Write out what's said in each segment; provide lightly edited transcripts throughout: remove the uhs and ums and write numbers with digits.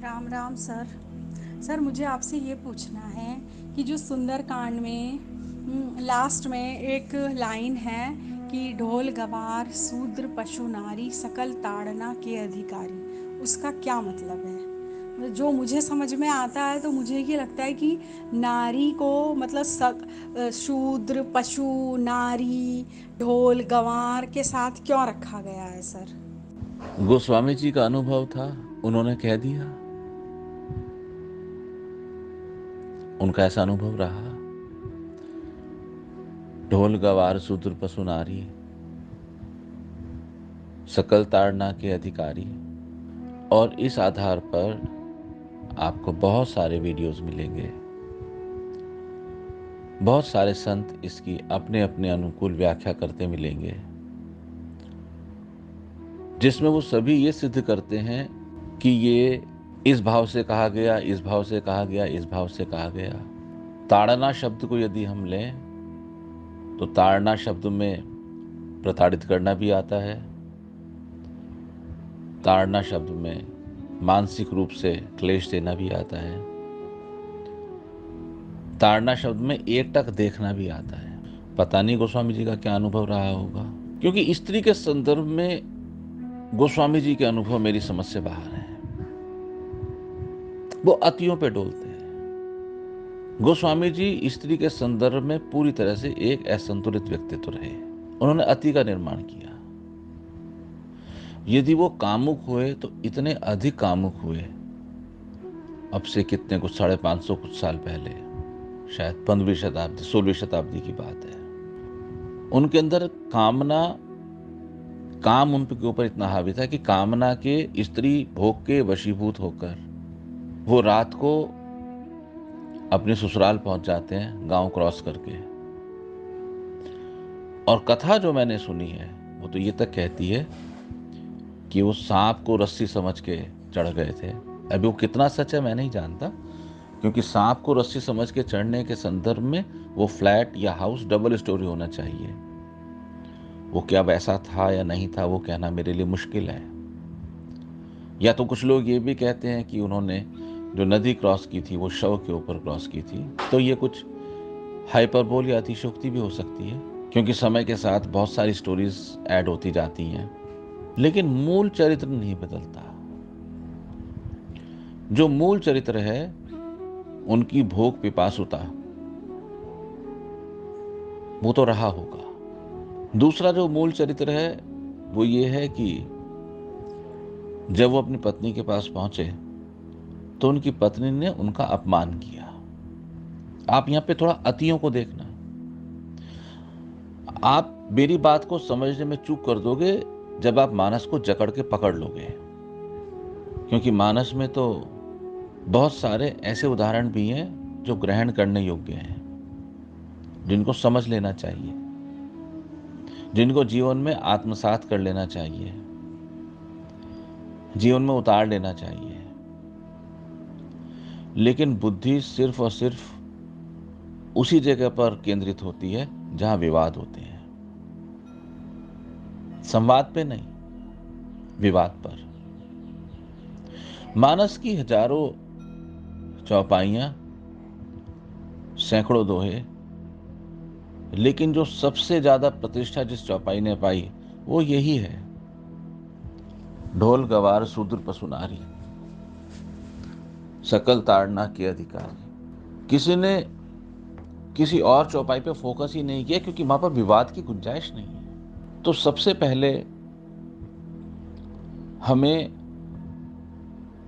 Ram Ram sir. Sir मुझे आपसे ये पूछना है कि जो सुंदरकांड में लास्ट में एक लाइन है कि ढोल गवार शूद्र पशु नारी सकल ताड़ना के अधिकारी, उसका क्या मतलब है? जो मुझे समझ में आता है तो मुझे ये लगता है कि नारी को मतलब शूद्र पशु नारी ढोल गंवार के साथ क्यों रखा गया है सर? गोस्वामी जी का अनुभव था, उन्होंने कह दिया। उनका ऐसा अनुभव रहा। ढोल गवार शूद्र पशु नारी सकल ताड़ना के अधिकारी। और इस आधार पर आपको बहुत सारे वीडियोस मिलेंगे। बहुत सारे संत इसकी अपने अपने अनुकूल व्याख्या करते मिलेंगे, जिसमें वो सभी ये सिद्ध करते हैं कि ये इस भाव से कहा गया, इस भाव से कहा गया, इस भाव से कहा गया। ताड़ना शब्द को यदि हम लें तो ताड़ना शब्द में प्रताड़ित करना भी आता है। ताड़ना शब्द में मानसिक रूप से क्लेश देना भी आता है। ताड़ना शब्द में एकटक देखना भी आता है। पता नहीं गोस्वामी जी का क्या अनुभव रहा होगा, क्योंकि स्त्री के संदर्भ में गोस्वामी जी के अनुभव मेरी समझ से बाहर है। वो अतियों पे डोलते हैं। गोस्वामी जी स्त्री के संदर्भ में पूरी तरह से एक असंतुलित व्यक्तित्व रहे। उन्होंने अति का निर्माण किया। यदि वो कामुक हुए तो इतने अधिक कामुक हुए, अब से कितने कुछ 550 कुछ साल पहले, शायद 15वीं शताब्दी 16वीं शताब्दी की बात है। उनके अंदर काम उनके ऊपर इतना हावी था कि कामना के स्त्री भोग के वशीभूत होकर वो रात को अपने ससुराल पहुंच जाते हैं, गांव क्रॉस करके। और कथा जो मैंने सुनी है वो तो ये तक कहती है कि वो सांप को रस्सी समझ के चढ़ गए थे। अभी वो कितना सच है मैं नहीं जानता, क्योंकि सांप को रस्सी समझ के चढ़ने के संदर्भ में वो फ्लैट या हाउस डबल स्टोरी होना चाहिए। वो क्या वैसा था या नहीं था वो कहना मेरे लिए मुश्किल है। या तो कुछ लोग ये भी कहते हैं कि उन्होंने जो नदी क्रॉस की थी वो शव के ऊपर क्रॉस की थी। तो ये कुछ हाइपरबोल या अतिशयोक्ति भी हो सकती है, क्योंकि समय के साथ बहुत सारी स्टोरीज ऐड होती जाती हैं, लेकिन मूल चरित्र नहीं बदलता। जो मूल चरित्र है उनकी भोग पिपासुता, वो तो रहा होगा। दूसरा जो मूल चरित्र है वो ये है कि जब वो अपनी पत्नी के पास पहुंचे तो उनकी पत्नी ने उनका अपमान किया। आप यहां पे थोड़ा अतियों को देखना। आप मेरी बात को समझने में चूक कर दोगे जब आप मानस को जकड़ के पकड़ लोगे, क्योंकि मानस में तो बहुत सारे ऐसे उदाहरण भी हैं जो ग्रहण करने योग्य हैं, जिनको समझ लेना चाहिए, जिनको जीवन में आत्मसात कर लेना चाहिए, जीवन में उतार लेना चाहिए। लेकिन बुद्धि सिर्फ और सिर्फ उसी जगह पर केंद्रित होती है जहां विवाद होते हैं। संवाद पे नहीं, विवाद पर। मानस की हजारों चौपाइयां, सैकड़ों दोहे, लेकिन जो सबसे ज्यादा प्रतिष्ठा जिस चौपाई ने पाई वो यही है, ढोल गवार शूद्र पशु नारी सकल ताड़ना के अधिकारी। किसी ने किसी और चौपाई पे फोकस ही नहीं किया, क्योंकि वहां पर विवाद की गुंजाइश नहीं है। तो सबसे पहले हमें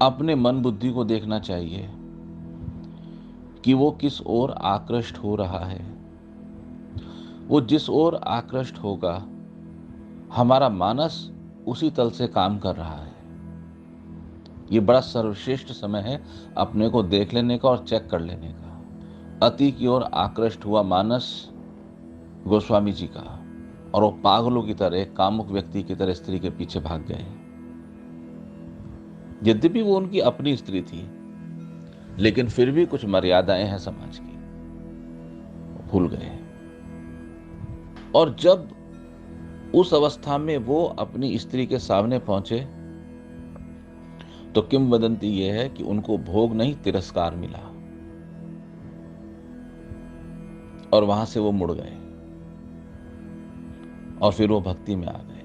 अपने मन बुद्धि को देखना चाहिए कि वो किस ओर आकृष्ट हो रहा है। वो जिस ओर आकृष्ट होगा, हमारा मानस उसी तल से काम कर रहा है। ये बड़ा सर्वश्रेष्ठ समय है अपने को देख लेने का और चेक कर लेने का। अति की ओर आकृष्ट हुआ मानस गोस्वामी जी का, और वो पागलों की तरह, कामुक व्यक्ति की तरह स्त्री के पीछे भाग गए। यद्यपि वो उनकी अपनी स्त्री थी, लेकिन फिर भी कुछ मर्यादाएं हैं समाज की, भूल गए। और जब उस अवस्था में वो अपनी स्त्री के सामने पहुंचे तो किंवदंती यह है कि उनको भोग नहीं तिरस्कार मिला और वहां से वो मुड़ गए और फिर वो भक्ति में आ गए।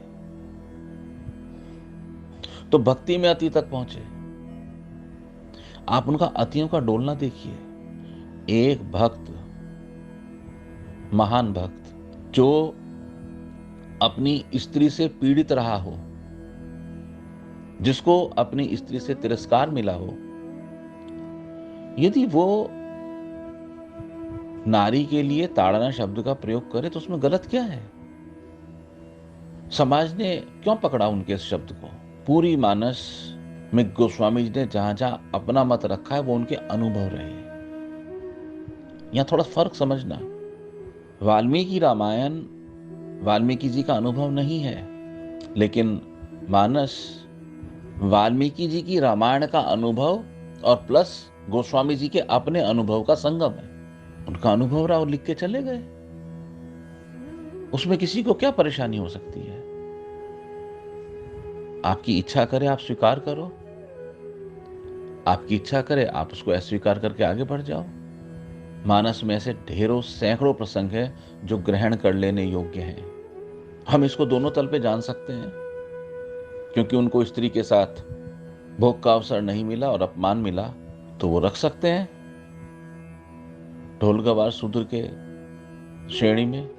तो भक्ति में अति तक पहुंचे। आप उनका अतियों का डोलना देखिए। एक भक्त, महान भक्त, जो अपनी स्त्री से पीड़ित रहा हो, जिसको अपनी स्त्री से तिरस्कार मिला हो, यदि वो नारी के लिए ताड़ना शब्द का प्रयोग करे तो उसमें गलत क्या है? समाज ने क्यों पकड़ा उनके इस शब्द को? पूरी मानस में गोस्वामी जी ने जहां जहां अपना मत रखा है वो उनके अनुभव रहे। यहां थोड़ा फर्क समझना। वाल्मीकि रामायण वाल्मीकि जी का अनुभव नहीं है, लेकिन मानस वाल्मीकि जी की रामायण का अनुभव और प्लस गोस्वामी जी के अपने अनुभव का संगम है। उनका अनुभव रहा और लिख के चले गए। उसमें किसी को क्या परेशानी हो सकती है? आपकी इच्छा करे आप स्वीकार करो, आपकी इच्छा करे आप उसको अस्वीकार करके आगे बढ़ जाओ। मानस में ऐसे ढेरों सैकड़ों प्रसंग हैं जो ग्रहण कर लेने योग्य हैं। हम इसको दोनों तल पे जान सकते हैं, क्योंकि उनको स्त्री के साथ भोग का अवसर नहीं मिला और अपमान मिला, तो वो रख सकते हैं ढोल गवार शूद्र के श्रेणी में।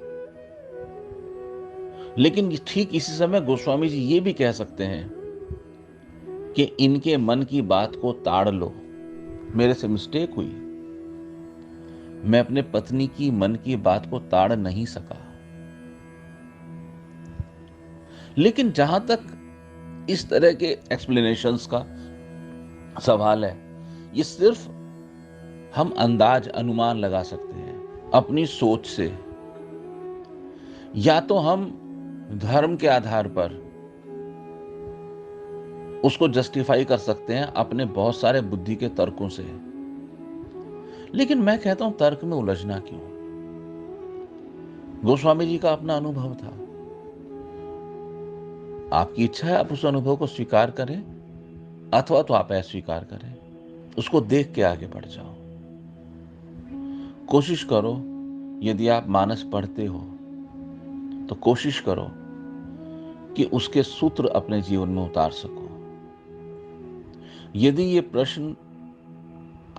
लेकिन ठीक इसी समय गोस्वामी जी ये भी कह सकते हैं कि इनके मन की बात को ताड़ लो, मेरे से मिस्टेक हुई, मैं अपने पत्नी की मन की बात को ताड़ नहीं सका। लेकिन जहां तक इस तरह के एक्सप्लेनेशंस का सवाल है, ये सिर्फ हम अंदाज अनुमान लगा सकते हैं अपनी सोच से, या तो हम धर्म के आधार पर उसको जस्टिफाई कर सकते हैं अपने बहुत सारे बुद्धि के तर्कों से। लेकिन मैं कहता हूं तर्क में उलझना क्यों? गोस्वामी जी का अपना अनुभव था। आपकी इच्छा है आप उस अनुभव को स्वीकार करें अथवा तो आप अस्वीकार करें, उसको देख के आगे बढ़ जाओ। कोशिश करो, यदि आप मानस पढ़ते हो तो कोशिश करो कि उसके सूत्र अपने जीवन में उतार सको। यदि ये प्रश्न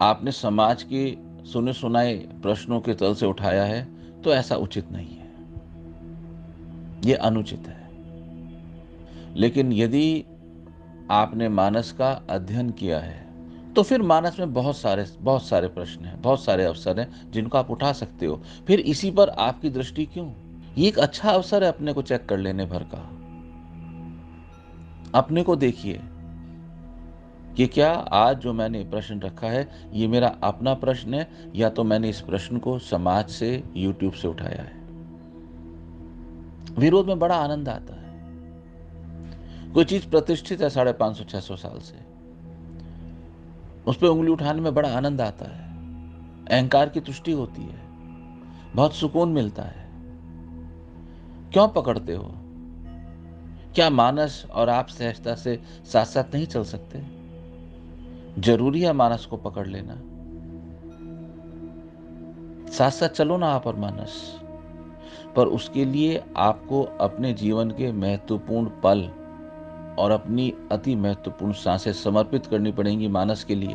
आपने समाज के सुने सुनाए प्रश्नों के तल से उठाया है तो ऐसा उचित नहीं है, ये अनुचित है। लेकिन यदि आपने मानस का अध्ययन किया है तो फिर मानस में बहुत सारे प्रश्न हैं, बहुत सारे अवसर हैं जिनको आप उठा सकते हो। फिर इसी पर आपकी दृष्टि क्यों? ये एक अच्छा अवसर है अपने को चेक कर लेने भर का। अपने को देखिए कि क्या आज जो मैंने प्रश्न रखा है ये मेरा अपना प्रश्न है या तो मैंने इस प्रश्न को समाज से, यूट्यूब से उठाया है। विरोध में बड़ा आनंद आता है। कोई चीज प्रतिष्ठित है 550-600 साल से, उस पर उंगली उठाने में बड़ा आनंद आता है, अहंकार की तुष्टि होती है, बहुत सुकून मिलता है। क्यों पकड़ते हो? क्या मानस और आप सहजता से साथ साथ नहीं चल सकते? जरूरी है मानस को पकड़ लेना? साथ साथ चलो ना आप और मानस, पर उसके लिए आपको अपने जीवन के महत्वपूर्ण पल और अपनी अति महत्वपूर्ण सांसें समर्पित करनी पड़ेंगी मानस के लिए।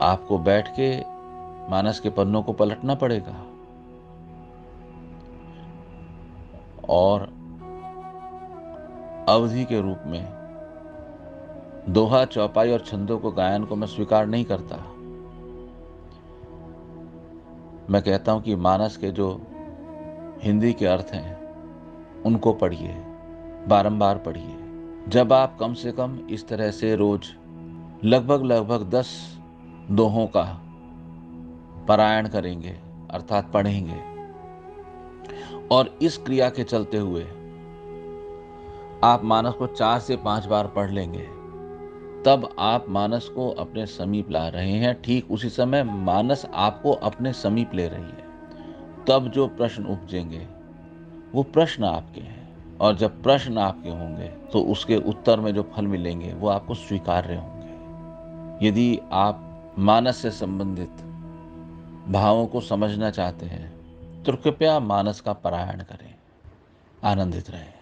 आपको बैठ के मानस के पन्नों को पलटना पड़ेगा और अवधि के रूप में दोहा, चौपाई और छंदों को, गायन को मैं स्वीकार नहीं करता। मैं कहता हूं कि मानस के जो हिंदी के अर्थ हैं उनको पढ़िए, बारंबार पढ़िए। जब आप कम से कम इस तरह से रोज लगभग 10 दोहों का पारायण करेंगे, अर्थात पढ़ेंगे, और इस क्रिया के चलते हुए आप मानस को 4 से 5 बार पढ़ लेंगे, तब आप मानस को अपने समीप ला रहे हैं। ठीक उसी समय मानस आपको अपने समीप ले रही है। तब जो प्रश्न उपजेंगे वो प्रश्न आपके हैं। और जब प्रश्न आपके होंगे तो उसके उत्तर में जो फल मिलेंगे वो आपको स्वीकार्य होंगे। यदि आप मानस से संबंधित भावों को समझना चाहते हैं तो कृपया मानस का पारायण करें। आनंदित रहें।